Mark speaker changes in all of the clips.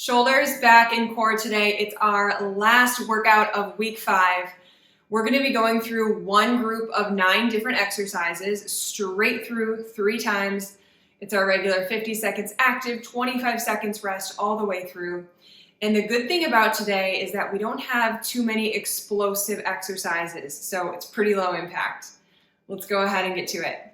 Speaker 1: Shoulders, back, and core today. It's our last workout of week 5. We're going to be going through one group of 9 different exercises straight through 3 times. It's our regular 50 seconds active, 25 seconds rest all the way through. And the good thing about today is that we don't have too many explosive exercises, so it's pretty low impact. Let's go ahead and get to it.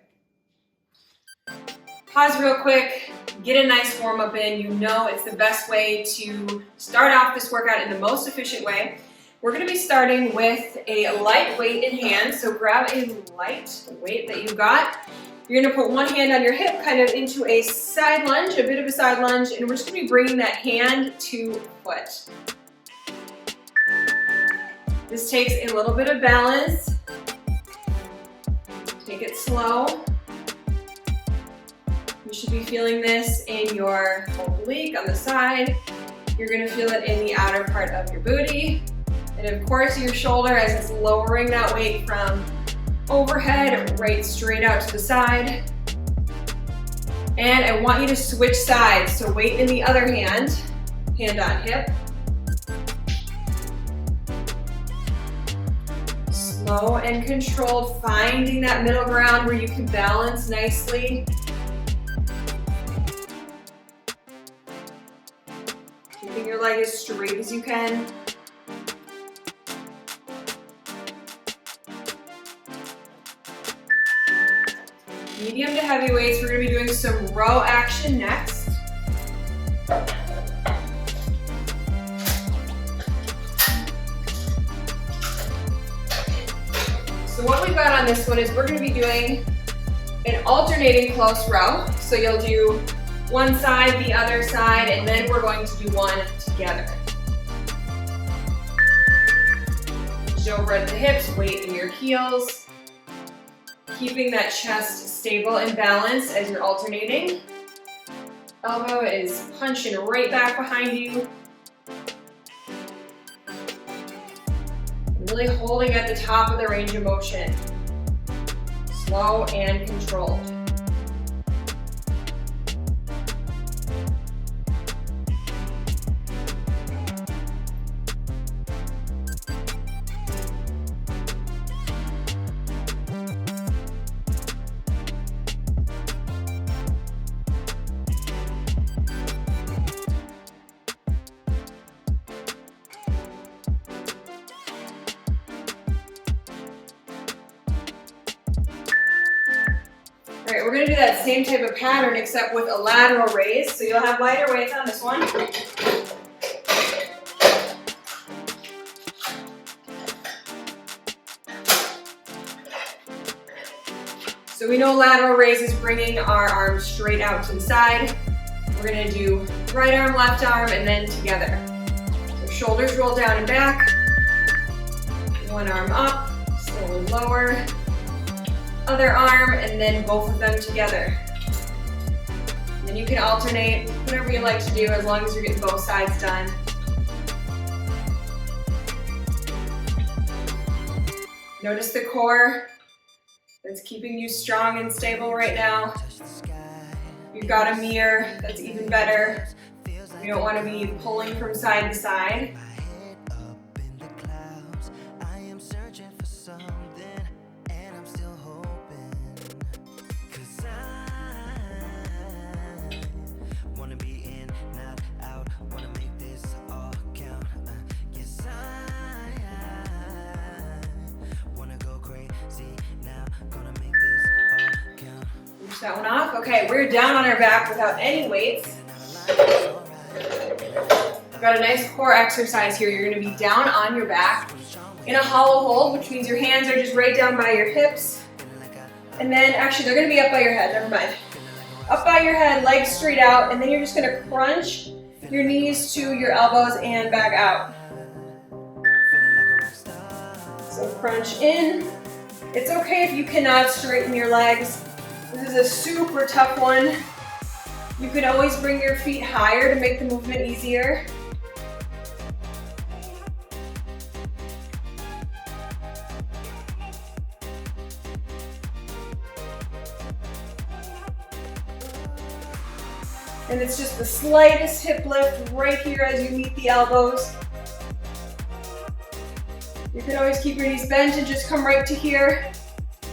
Speaker 1: Pause real quick, get a nice warm up in. You know it's the best way to start off this workout in the most efficient way. We're going to be starting with a light weight in hand, so grab a light weight that you've got. You're going to put one hand on your hip, kind of into a side lunge, a bit of a side lunge, and we're just going to be bringing that hand to foot. This takes a little bit of balance. Take it slow. You should be feeling this in your oblique on the side. You're going to feel it in the outer part of your booty. And of course your shoulder as it's lowering that weight from overhead right straight out to the side. And I want you to switch sides. So weight in the other hand, hand on hip. Slow and controlled, finding that middle ground where you can balance nicely. Keeping your leg as straight as you can. Medium to heavy weights, we're going to be doing some row action next. So what we've got on this one is we're going to be doing an alternating close row. So you'll do one side, the other side, and then we're going to do one together. Reach over at the hips, weight in your heels. Keeping that chest stable and balanced as you're alternating. Elbow is punching right back behind you. Really holding at the top of the range of motion. Slow and controlled. All right, we're going to do that same type of pattern except with a lateral raise. So you'll have lighter weights on this one. So we know lateral raise is bringing our arms straight out to the side. We're going to do right arm, left arm, and then together. So shoulders roll down and back. One arm up, slowly lower. Other arm, and then both of them together. And then you can alternate whatever you like to do as long as you're getting both sides done. Notice the core that's keeping you strong and stable right now. You've got a mirror, that's even better. You don't want to be pulling from side to side. That one off. Okay, we're down on our back without any weights. We've got a nice core exercise here. You're going to be down on your back in a hollow hold, which means your hands are just right down by your hips. And then actually they're going to be up by your head, never mind. Up by your head, legs straight out, and then you're just going to crunch your knees to your elbows and back out. So crunch in. It's okay if you cannot straighten your legs. This is a super tough one. You can always bring your feet higher to make the movement easier. And it's just the slightest hip lift right here as you meet the elbows. You can always keep your knees bent and just come right to here.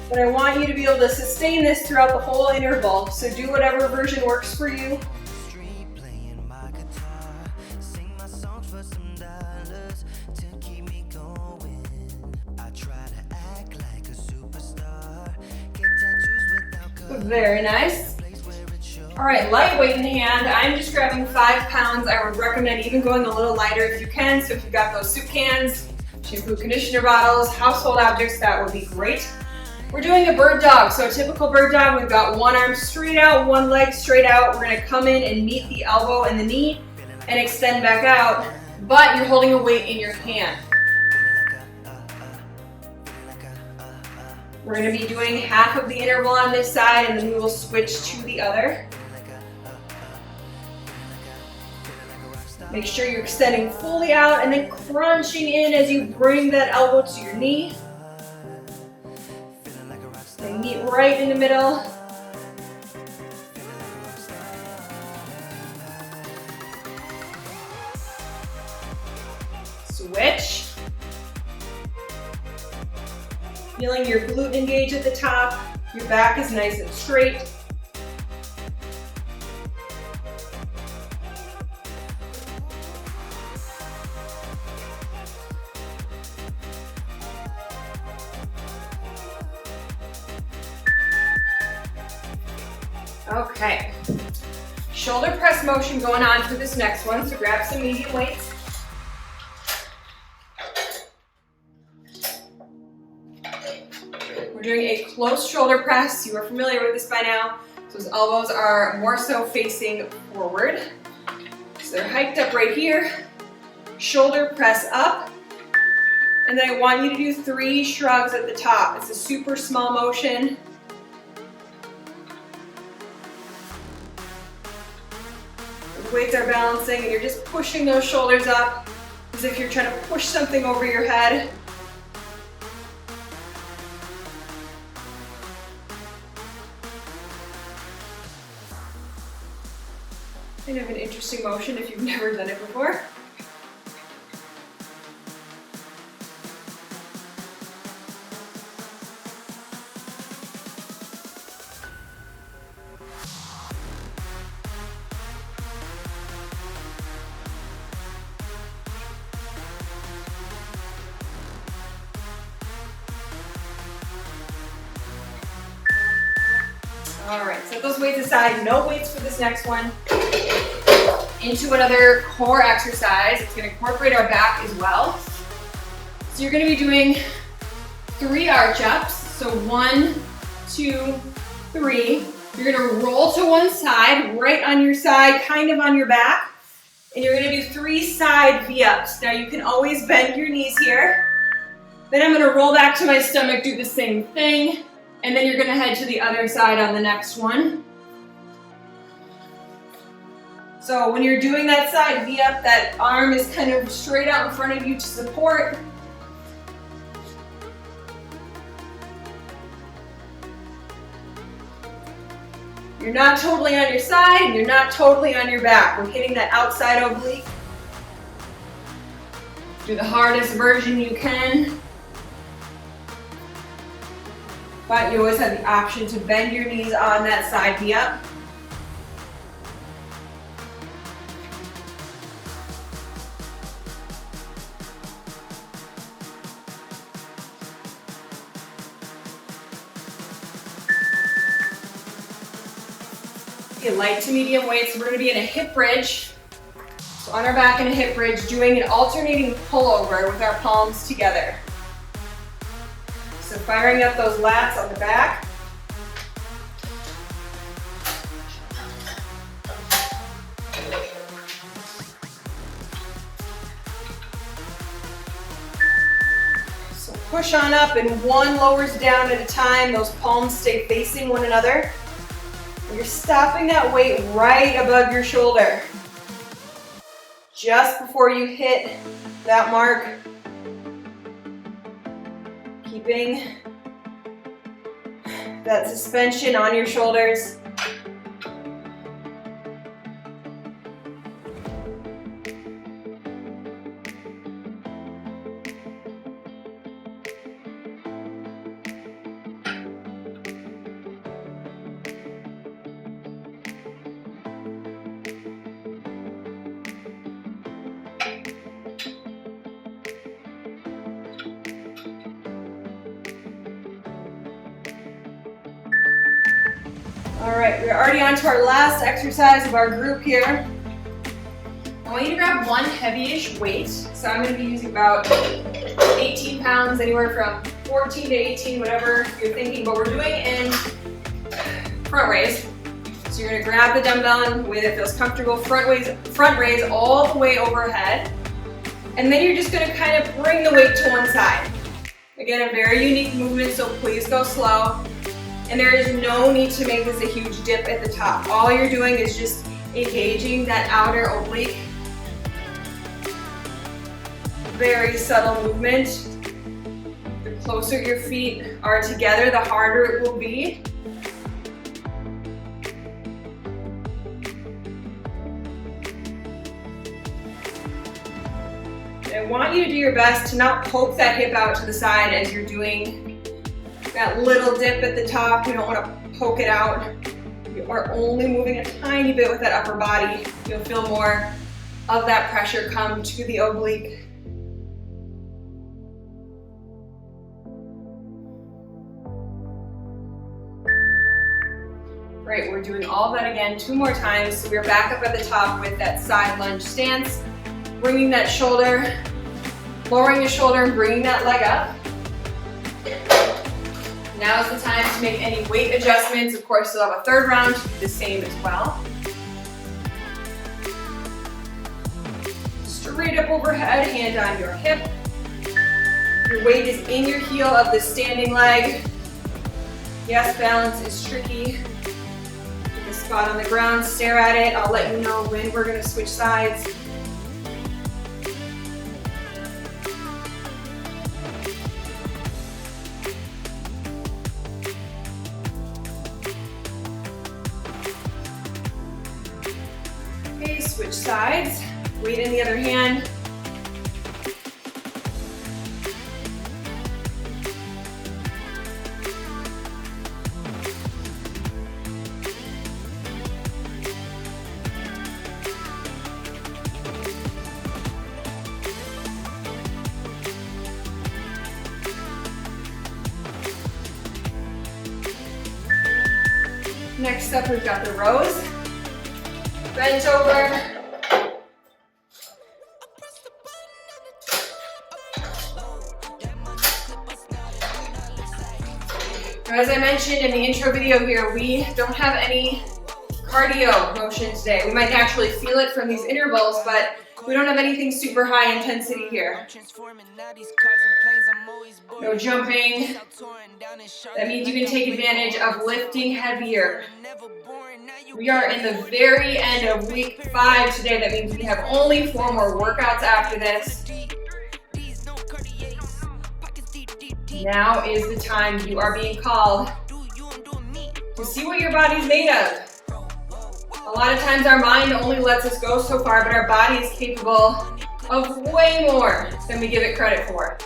Speaker 1: But I want you to be able to sustain this throughout the whole interval. So do whatever version works for you. Very nice. All right, lightweight in hand. I'm just grabbing 5 pounds. I would recommend even going a little lighter if you can. So if you've got those soup cans, shampoo, conditioner bottles, household objects, that would be great. We're doing a bird dog. So a typical bird dog, we've got one arm straight out, one leg straight out. We're gonna come in and meet the elbow and the knee and extend back out, but you're holding a weight in your hand. We're gonna be doing half of the interval on this side and then we will switch to the other. Make sure you're extending fully out and then crunching in as you bring that elbow to your knee. They meet right in the middle. Switch. Feeling your glute engage at the top. Your back is nice and straight. Okay, shoulder press motion going on for this next one, so grab some medium weights. We're doing a close shoulder press. You are familiar with this by now. So those elbows are more so facing forward. So they're hiked up right here. Shoulder press up. And then I want you to do 3 shrugs at the top. It's a super small motion. Weights are balancing and you're just pushing those shoulders up as if you're trying to push something over your head. Kind of an interesting motion if you've never done it before. All right, set those weights aside. No weights for this next one. Into another core exercise. It's going to incorporate our back as well. So you're going to be doing 3 arch ups. So 1, 2, 3. You're going to roll to one side, right on your side, kind of on your back. And you're going to do 3 side V-ups. Now you can always bend your knees here. Then I'm going to roll back to my stomach, do the same thing. And then you're going to head to the other side on the next one. So when you're doing that side V-up, that arm is kind of straight out in front of you to support. You're not totally on your side, and you're not totally on your back. We're hitting that outside oblique. Do the hardest version you can. But you always have the option to bend your knees on that side V-up. Okay, light to medium weights. We're going to be in a hip bridge. So on our back in a hip bridge, doing an alternating pullover with our palms together. So firing up those lats on the back. So push on up and one lowers down at a time. Those palms stay facing one another. You're stopping that weight right above your shoulder. Just before you hit that mark. Keeping that suspension on your shoulders. All right, we're already on to our last exercise of our group here. I want you to grab one heavy-ish weight. So I'm going to be using about 18 pounds, anywhere from 14 to 18, whatever you're thinking, but we're doing in front raise. So you're going to grab the dumbbell in a way that feels comfortable, front raise all the way overhead. And then you're just going to kind of bring the weight to one side. Again, a very unique movement, so please go slow. And there is no need to make this a huge dip at the top. All you're doing is just engaging that outer oblique. Very subtle movement. The closer your feet are together, the harder it will be. I want you to do your best to not poke that hip out to the side as you're doing that little dip at the top. You don't want to poke it out. You are only moving a tiny bit with that upper body. You'll feel more of that pressure come to the oblique. Great, we're doing all of that again 2 more times. So we're back up at the top with that side lunge stance, bringing that shoulder, lowering the shoulder and bringing that leg up. Now is the time to make any weight adjustments. Of course, you'll have a third round to do the same as well. Straight up overhead, hand on your hip. Your weight is in your heel of the standing leg. Yes, balance is tricky. Pick a spot on the ground, stare at it. I'll let you know when we're going to switch sides. Switch sides, weight in the other hand. Next up, we've got the rows. Bent over. As I mentioned in the intro video here, we don't have any cardio motion today. We might naturally feel it from these intervals, but we don't have anything super high intensity here. No jumping. That means you can take advantage of lifting heavier. We are in the very end of week 5 today. That means we have only 4 more workouts after this. Now is the time you are being called to see what your body's made of. A lot of times our mind only lets us go so far, but our body is capable of way more than we give it credit for.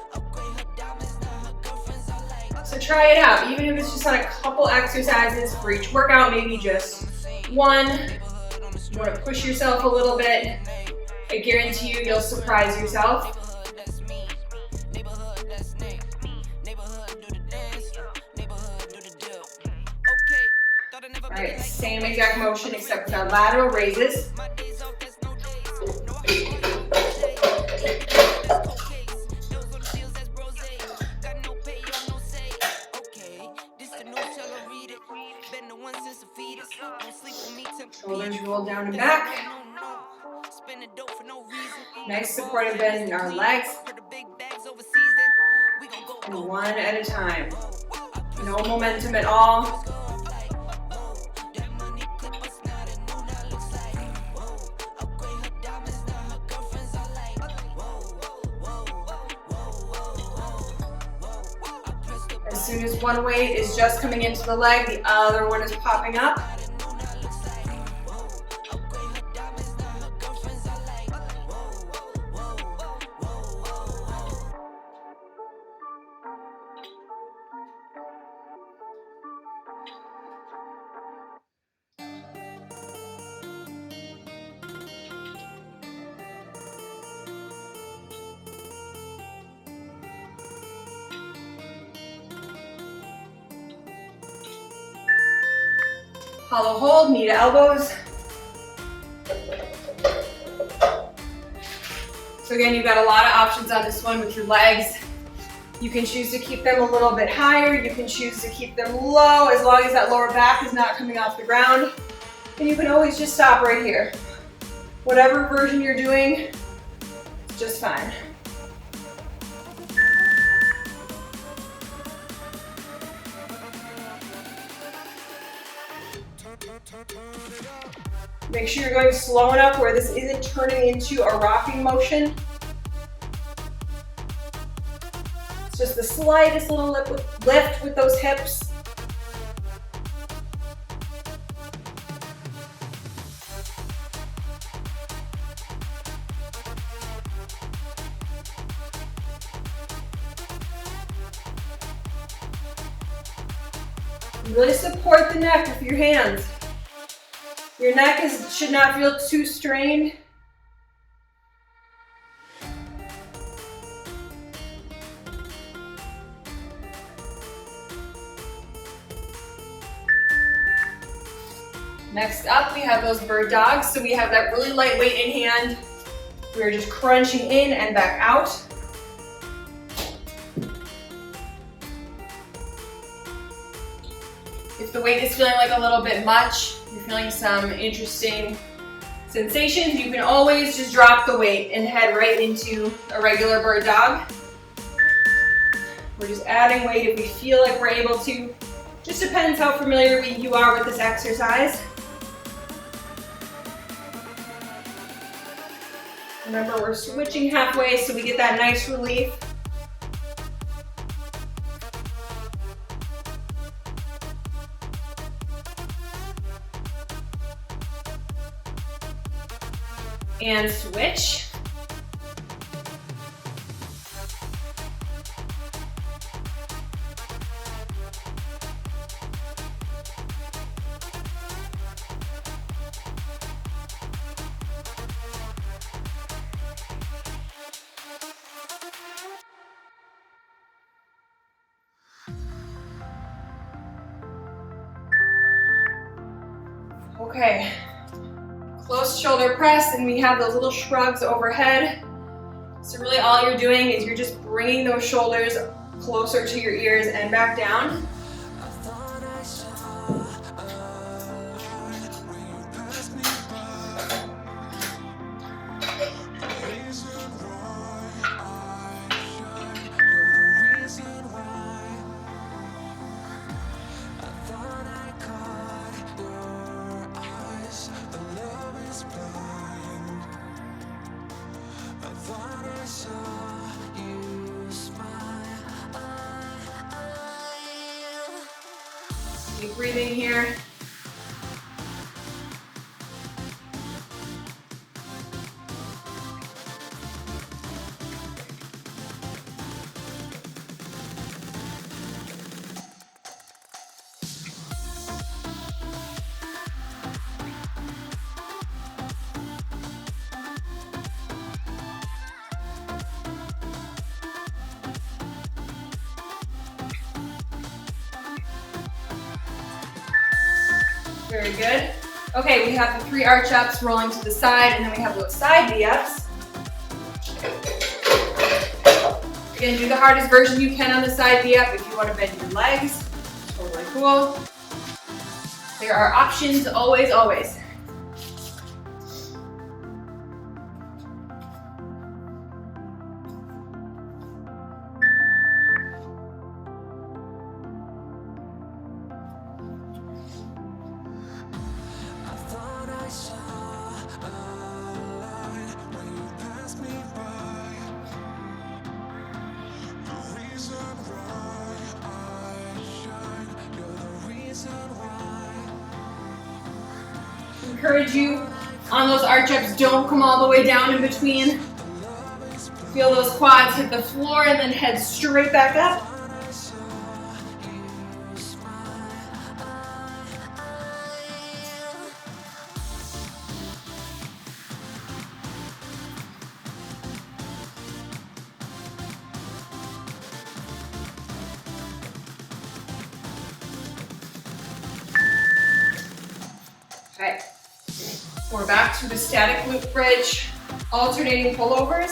Speaker 1: So try it out, even if it's just on a couple exercises for each workout, maybe just 1. You want to push yourself a little bit. I guarantee you'll surprise yourself. All right, same exact motion except with our lateral raises. Shoulders roll down and back. Nice supportive bend in our legs. And 1 at a time. No momentum at all. As soon as one weight is just coming into the leg, the other one is popping up. Hollow hold, knee to elbows. So again, you've got a lot of options on this one with your legs. You can choose to keep them a little bit higher. You can choose to keep them low as long as that lower back is not coming off the ground. And you can always just stop right here. Whatever version you're doing, just fine. Make sure you're going slow enough where this isn't turning into a rocking motion. It's just the slightest little lift with those hips. Really support the neck with your hands. Your neck should not feel too strained. Next up, we have those bird dogs. So we have that really light weight in hand. We're just crunching in and back out. If the weight is feeling like a little bit much, you're feeling some interesting sensations, you can always just drop the weight and head right into a regular bird dog. We're just adding weight if we feel like we're able to. Just depends how familiar you are with this exercise. Remember, we're switching halfway so we get that nice relief. And switch. Okay. Close shoulder press, and we have those little shrugs overhead. So really all you're doing is you're just bringing those shoulders closer to your ears and back down. Keep breathing here. Very good. Okay, we have the 3 arch ups rolling to the side, and then we have those side V-ups. Again, do the hardest version you can on the side V-up. If you want to bend your legs, totally cool. There are options always, always. Encourage you on those arch ups, don't come all the way down in between. Feel those quads hit the floor and then head straight back up. Okay, we're back to the static glute bridge, alternating pullovers.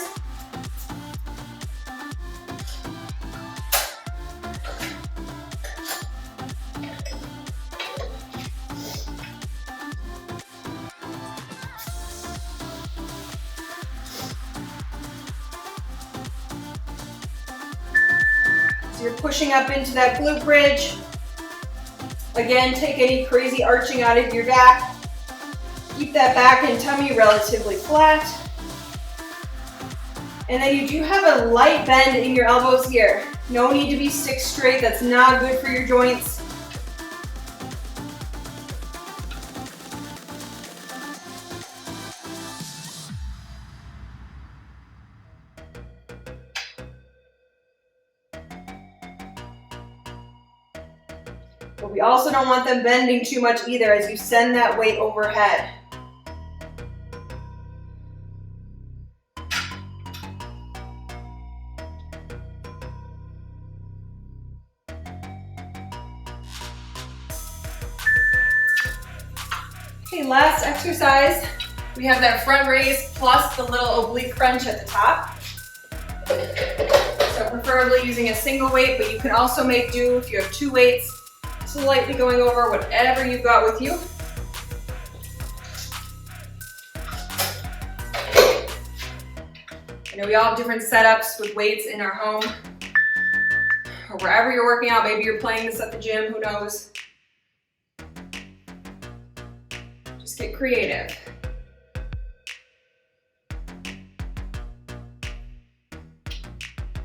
Speaker 1: So you're pushing up into that glute bridge. Again, take any crazy arching out of your back. Keep that back and tummy relatively flat. And then you do have a light bend in your elbows here. No need to be stick straight, that's not good for your joints. But we also don't want them bending too much either as you send that weight overhead. Okay, last exercise. We have that front raise plus the little oblique crunch at the top. So preferably using a single weight, but you can also make do if you have two weights. Slightly going over whatever you've got with you. I know we all have different setups with weights in our home or wherever you're working out. Maybe you're playing this at the gym, who knows? Just get creative.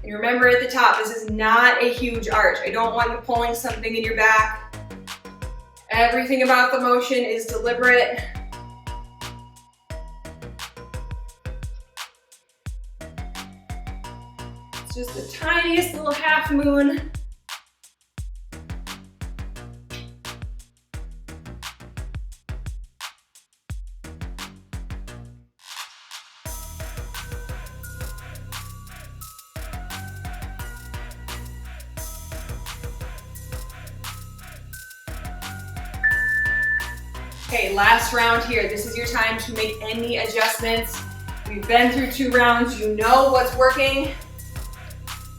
Speaker 1: And remember at the top, this is not a huge arch. I don't want you pulling something in your back. Everything about the motion is deliberate. It's just the tiniest little half moon. Okay, last round here. This is your time to make any adjustments. We've been through 2 rounds. You know what's working.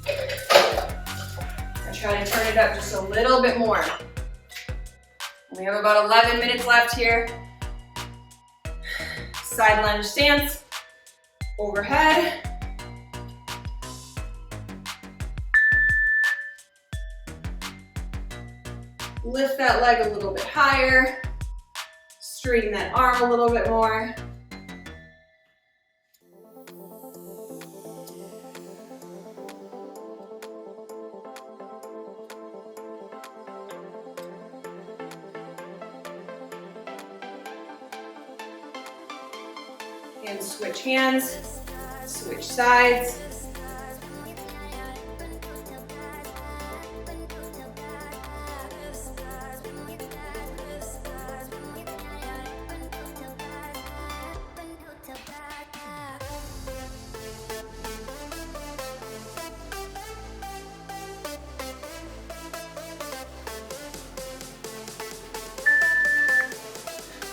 Speaker 1: I try to turn it up just a little bit more. We have about 11 minutes left here. Side lunge stance, overhead. Lift that leg a little bit higher. Straighten that arm a little bit more. And switch hands, switch sides.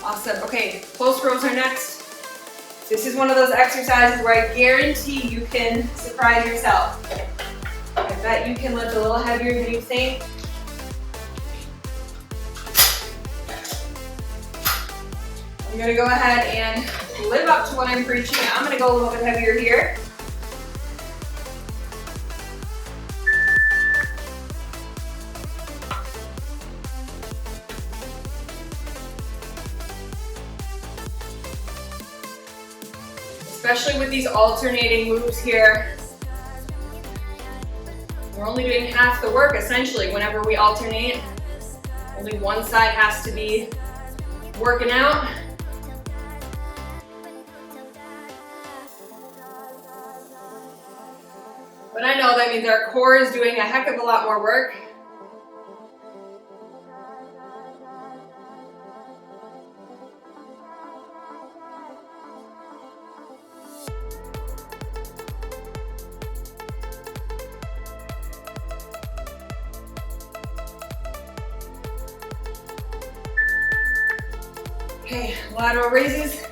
Speaker 1: Awesome. Okay, close rows are next. This is one of those exercises where I guarantee you can surprise yourself. I bet you can lift a little heavier than you think. I'm gonna go ahead and live up to what I'm preaching. I'm gonna go a little bit heavier here. Especially with these alternating moves here. We're only doing half the work essentially whenever we alternate. Only one side has to be working out. But I know that means our core is doing a heck of a lot more work. Okay, lateral raises.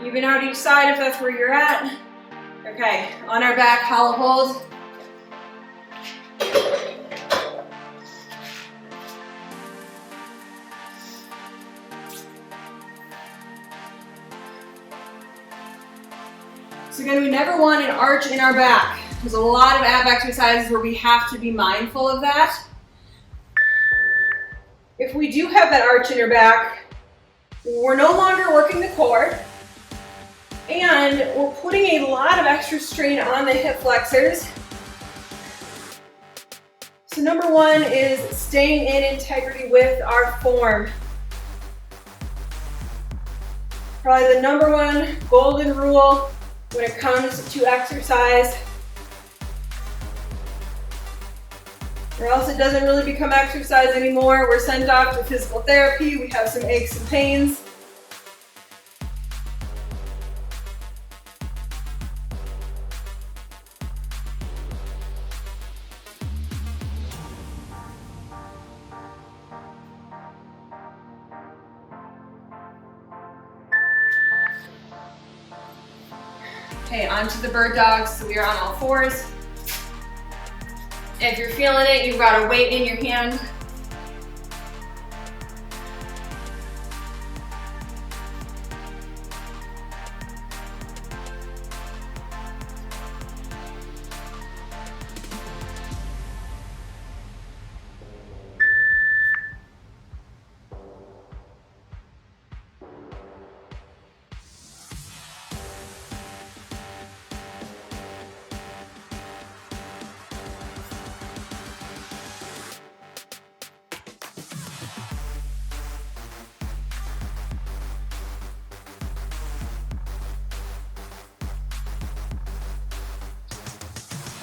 Speaker 1: Even out each side if that's where you're at. Okay, on our back, hollow hold. So again, we never want an arch in our back. There's a lot of ab exercises where we have to be mindful of that. If we do have that arch in our back, we're no longer working the core, and we're putting a lot of extra strain on the hip flexors. So number one is staying in integrity with our form. Probably the number one golden rule when it comes to exercise, or else it doesn't really become exercise anymore. We're sent off to physical therapy, we have some aches and pains. Okay, onto the bird dogs. So we are on all fours. If you're feeling it, you've got a weight in your hand.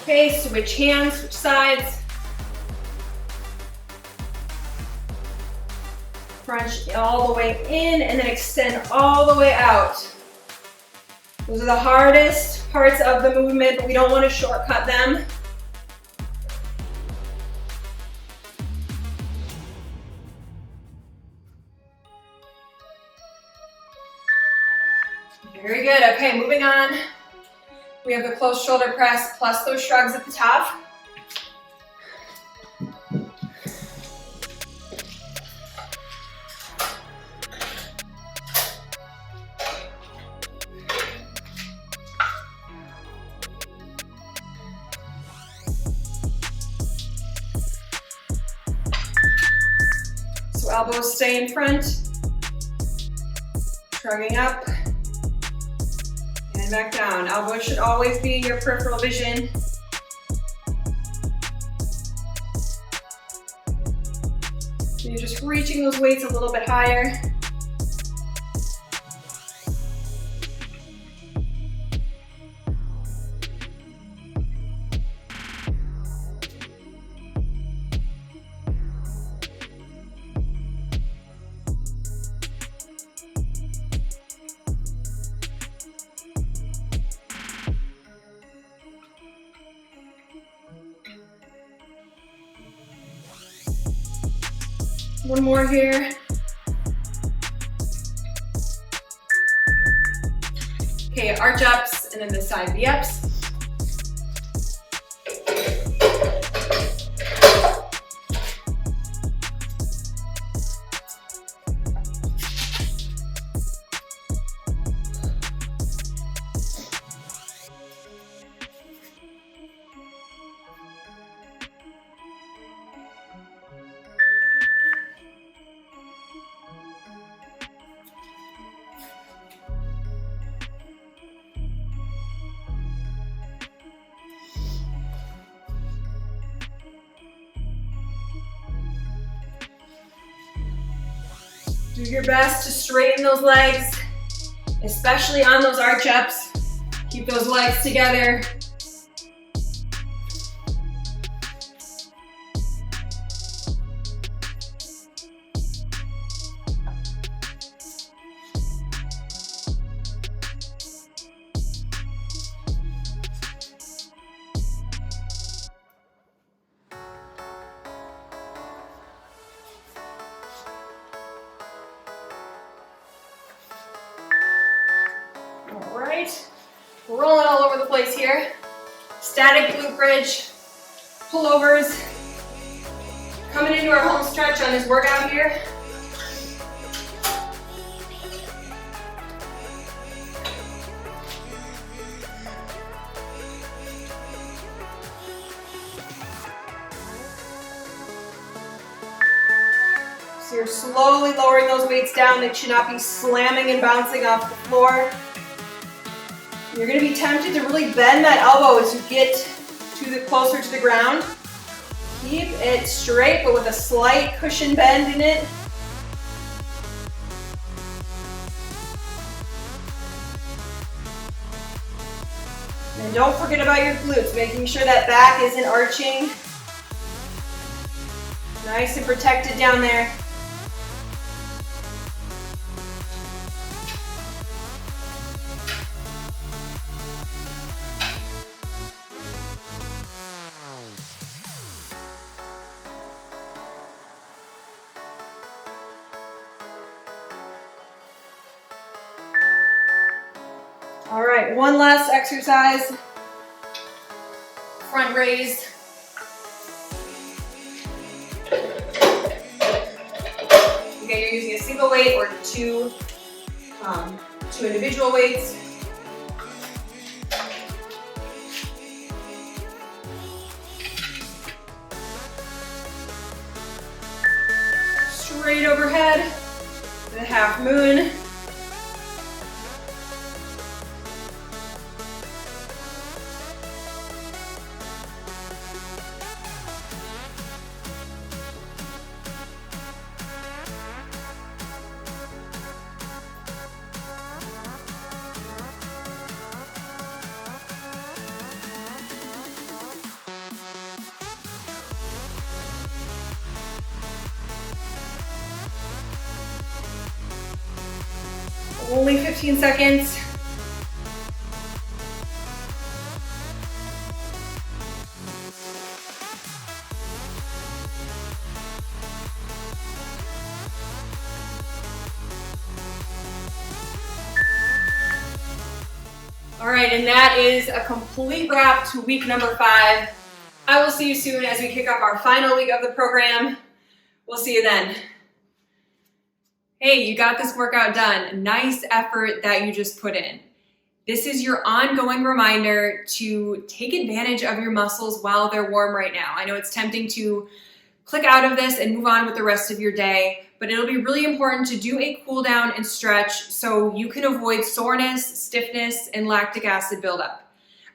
Speaker 1: Okay, switch hands, switch sides. Crunch all the way in and then extend all the way out. Those are the hardest parts of the movement, but we don't want to shortcut them. Very good. Okay, moving on. We have the close shoulder press plus those shrugs at the top. So elbows stay in front, shrugging up. And back down. Elbows should always be in your peripheral vision. So you're just reaching those weights a little bit higher. One more here. Okay, arch ups and then the side V-ups. Do your best to straighten those legs, especially on those arch ups. Keep those legs together. All right, we're rolling all over the place here. Static glute bridge, pullovers. Coming into our home stretch on this workout here. So you're slowly lowering those weights down. They should not be slamming and bouncing off the floor. You're going to be tempted to really bend that elbow as you get closer to the ground. Keep it straight, but with a slight cushion bend in it. And don't forget about your glutes, making sure that back isn't arching. Nice and protected down there. All right, one last exercise. Front raise. Okay, you're using a single weight or two individual weights. Straight overhead, the half moon. Only 15 seconds. All right, and that is a complete wrap to week number 5. I will see you soon as we kick off our final week of the program. We'll see you then. Hey, you got this workout done. Nice effort that you just put in. This is your ongoing reminder to take advantage of your muscles while they're warm right now. I know it's tempting to click out of this and move on with the rest of your day, but it'll be really important to do a cool down and stretch so you can avoid soreness, stiffness, and lactic acid buildup.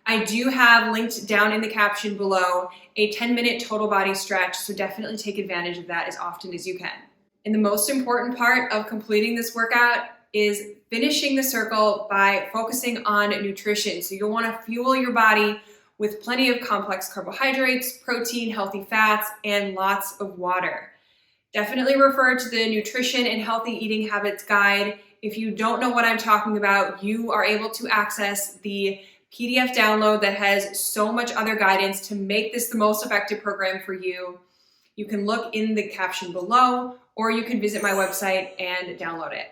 Speaker 1: I do have linked down in the caption below a 10-minute total body stretch, so definitely take advantage of that as often as you can. And the most important part of completing this workout is finishing the circle by focusing on nutrition. So you'll want to fuel your body with plenty of complex carbohydrates, protein, healthy fats, and lots of water. Definitely refer to the Nutrition and Healthy Eating Habits Guide. If you don't know what I'm talking about, you are able to access the PDF download that has so much other guidance to make this the most effective program for you. You can look in the caption below, or you can visit my website and download it.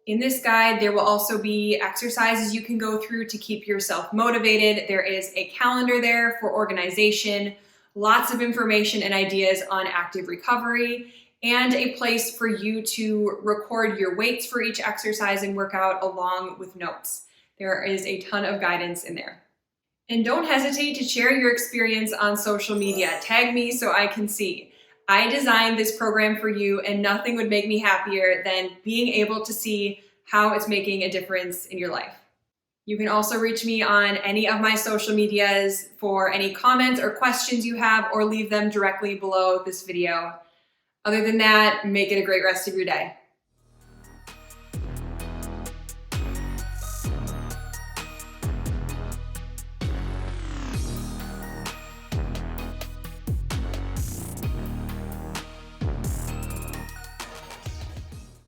Speaker 1: In this guide, there will also be exercises you can go through to keep yourself motivated. There is a calendar there for organization, lots of information and ideas on active recovery, and a place for you to record your weights for each exercise and workout along with notes. There is a ton of guidance in there. And don't hesitate to share your experience on social media. Tag me so I can see. I designed this program for you, and nothing would make me happier than being able to see how it's making a difference in your life. You can also reach me on any of my social medias for any comments or questions you have, or leave them directly below this video. Other than that, make it a great rest of your day.